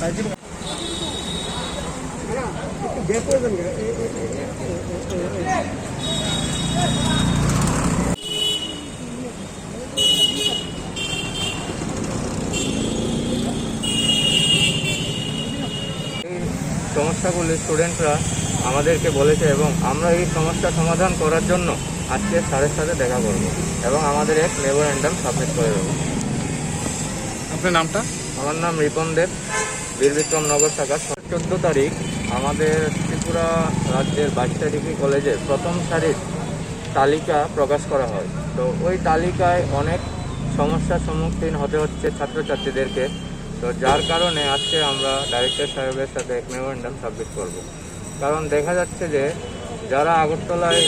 সমস্যাগুলি স্টুডেন্টরা আমাদেরকে বলেছে এবং আমরা এই সমস্যা সমাধান করার জন্য আজকে স্যারের সাথে দেখা করব এবং আমাদের এক মেমোরেন্ডাম সাবমিট করে দেবো। আপনার নামটা? আমার নাম রিপন দেব, বীরবিক্রমনগর শাখা। 14 তারিখ আমাদের ত্রিপুরা রাজ্যের 22টা ডিগ্রি কলেজের প্রথম সারির তালিকা প্রকাশ করা হয়। তো ওই তালিকায় অনেক সমস্যার সম্মুখীন হতে হচ্ছে ছাত্রছাত্রীদেরকে। তো যার কারণে আজকে আমরা ডাইরেক্টর সাহেবের সাথে এক মেমোরেন্ডাম সাবমিট করব। কারণ দেখা যাচ্ছে যে যারা আগরতলায়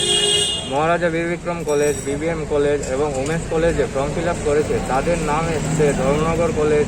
মহারাজা বীরবিক্রম কলেজ, বিবিএম কলেজ এবং উমেশ কলেজে ফর্ম ফিল আপ করেছে, তাদের নাম এসছে ধর্মনগর কলেজ,